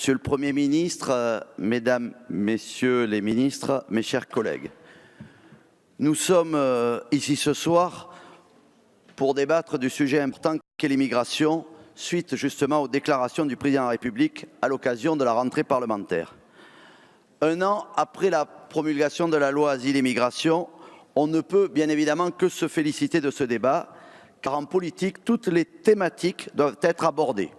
Monsieur le Premier ministre, Mesdames, Messieurs les ministres, mes chers collègues, nous sommes ici ce soir pour débattre du sujet important qu'est l'immigration, suite justement aux déclarations du Président de la République à l'occasion de la rentrée parlementaire. Un an après la promulgation de la loi Asile et Migration, on ne peut bien évidemment que se féliciter de ce débat, car en politique, toutes les thématiques doivent être abordées.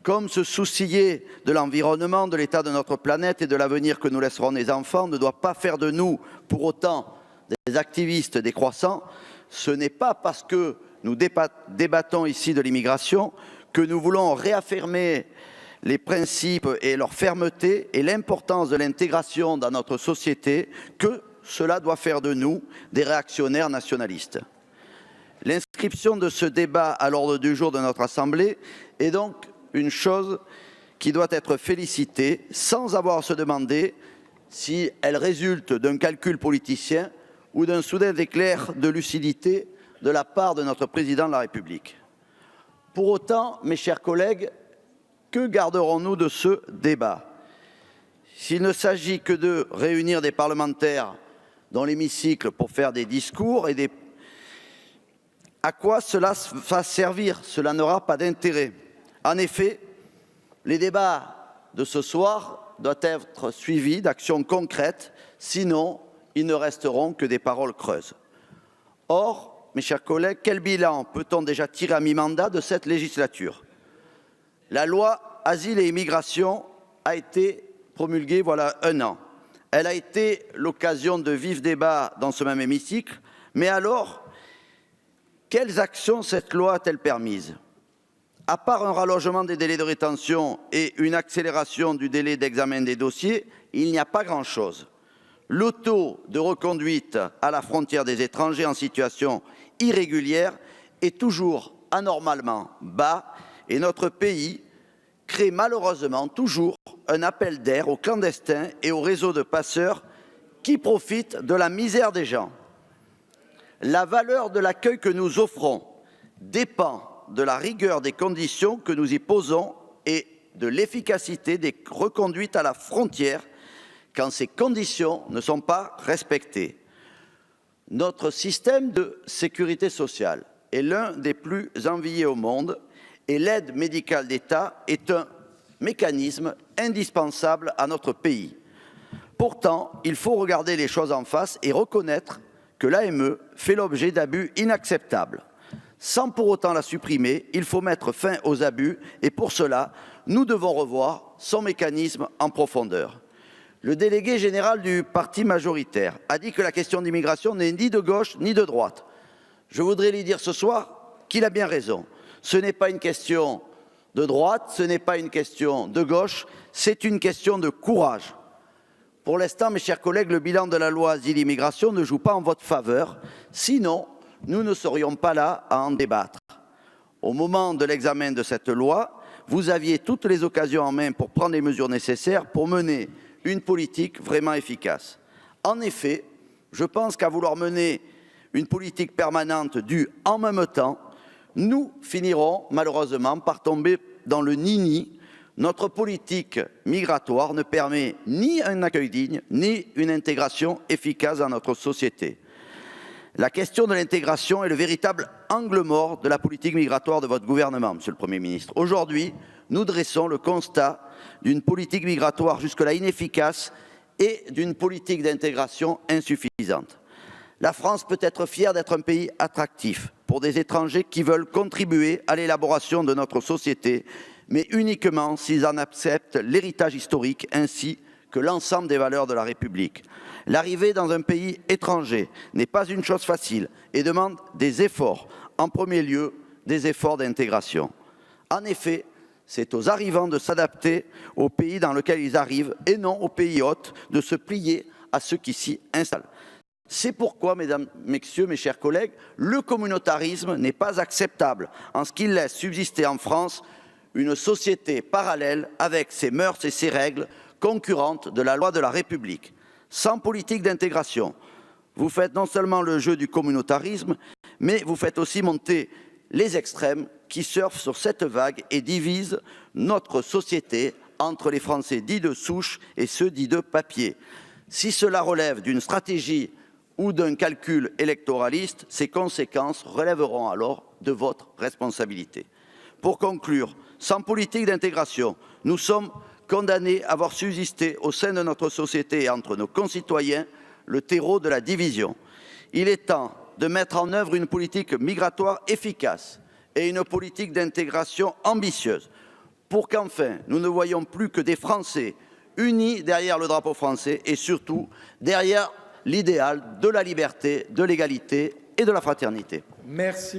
Comme se soucier de l'environnement, de l'état de notre planète et de l'avenir que nous laisserons aux enfants ne doit pas faire de nous, pour autant, des activistes décroissants. Ce n'est pas parce que nous débattons ici de l'immigration que nous voulons réaffirmer les principes et leur fermeté et l'importance de l'intégration dans notre société que cela doit faire de nous des réactionnaires nationalistes. L'inscription de ce débat à l'ordre du jour de notre Assemblée est donc une chose qui doit être félicitée sans avoir à se demander si elle résulte d'un calcul politicien ou d'un soudain éclair de lucidité de la part de notre Président de la République. Pour autant, mes chers collègues, que garderons-nous de ce débat? S'il ne s'agit que de réunir des parlementaires dans l'hémicycle pour faire des discours à quoi cela va servir? Cela n'aura pas d'intérêt. En effet, les débats de ce soir doivent être suivis d'actions concrètes, sinon ils ne resteront que des paroles creuses. Or, mes chers collègues, quel bilan peut-on déjà tirer à mi-mandat de cette législature? La loi Asile et Immigration a été promulguée voilà un an. Elle a été l'occasion de vifs débats dans ce même hémicycle, mais alors, quelles actions cette loi a-t-elle permises? À part un rallongement des délais de rétention et une accélération du délai d'examen des dossiers, il n'y a pas grand-chose. Le taux de reconduite à la frontière des étrangers en situation irrégulière est toujours anormalement bas et notre pays crée malheureusement toujours un appel d'air aux clandestins et aux réseaux de passeurs qui profitent de la misère des gens. La valeur de l'accueil que nous offrons dépend de la rigueur des conditions que nous y posons et de l'efficacité des reconduites à la frontière quand ces conditions ne sont pas respectées. Notre système de sécurité sociale est l'un des plus enviés au monde et l'aide médicale d'État est un mécanisme indispensable à notre pays. Pourtant, il faut regarder les choses en face et reconnaître que l'AME fait l'objet d'abus inacceptables. Sans pour autant la supprimer, il faut mettre fin aux abus et pour cela, nous devons revoir son mécanisme en profondeur. Le délégué général du parti majoritaire a dit que la question d'immigration n'est ni de gauche ni de droite. Je voudrais lui dire ce soir qu'il a bien raison. Ce n'est pas une question de droite, ce n'est pas une question de gauche, c'est une question de courage. Pour l'instant, mes chers collègues, le bilan de la loi Asile et Immigration ne joue pas en votre faveur. Sinon, nous ne serions pas là à en débattre. Au moment de l'examen de cette loi, vous aviez toutes les occasions en main pour prendre les mesures nécessaires pour mener une politique vraiment efficace. En effet, je pense qu'à vouloir mener une politique permanente du « en même temps », nous finirons malheureusement par tomber dans le nini. Notre politique migratoire ne permet ni un accueil digne, ni une intégration efficace dans notre société. La question de l'intégration est le véritable angle mort de la politique migratoire de votre gouvernement, Monsieur le Premier ministre. Aujourd'hui, nous dressons le constat d'une politique migratoire jusque-là inefficace et d'une politique d'intégration insuffisante. La France peut être fière d'être un pays attractif pour des étrangers qui veulent contribuer à l'élaboration de notre société, mais uniquement s'ils en acceptent l'héritage historique ainsi que l'ensemble des valeurs de la République. L'arrivée dans un pays étranger n'est pas une chose facile et demande des efforts, en premier lieu des efforts d'intégration. En effet, c'est aux arrivants de s'adapter au pays dans lequel ils arrivent et non aux pays hôtes de se plier à ceux qui s'y installent. C'est pourquoi, mesdames, messieurs, mes chers collègues, le communautarisme n'est pas acceptable en ce qu'il laisse subsister en France une société parallèle avec ses mœurs et ses règles concurrentes de la loi de la République. Sans politique d'intégration, vous faites non seulement le jeu du communautarisme, mais vous faites aussi monter les extrêmes qui surfent sur cette vague et divisent notre société entre les Français dits de souche et ceux dits de papier. Si cela relève d'une stratégie ou d'un calcul électoraliste, ses conséquences relèveront alors de votre responsabilité. Pour conclure, sans politique d'intégration, nous sommes condamnés à voir subsister au sein de notre société et entre nos concitoyens le terreau de la division. Il est temps de mettre en œuvre une politique migratoire efficace et une politique d'intégration ambitieuse pour qu'enfin nous ne voyions plus que des Français unis derrière le drapeau français et surtout derrière l'idéal de la liberté, de l'égalité et de la fraternité. Merci.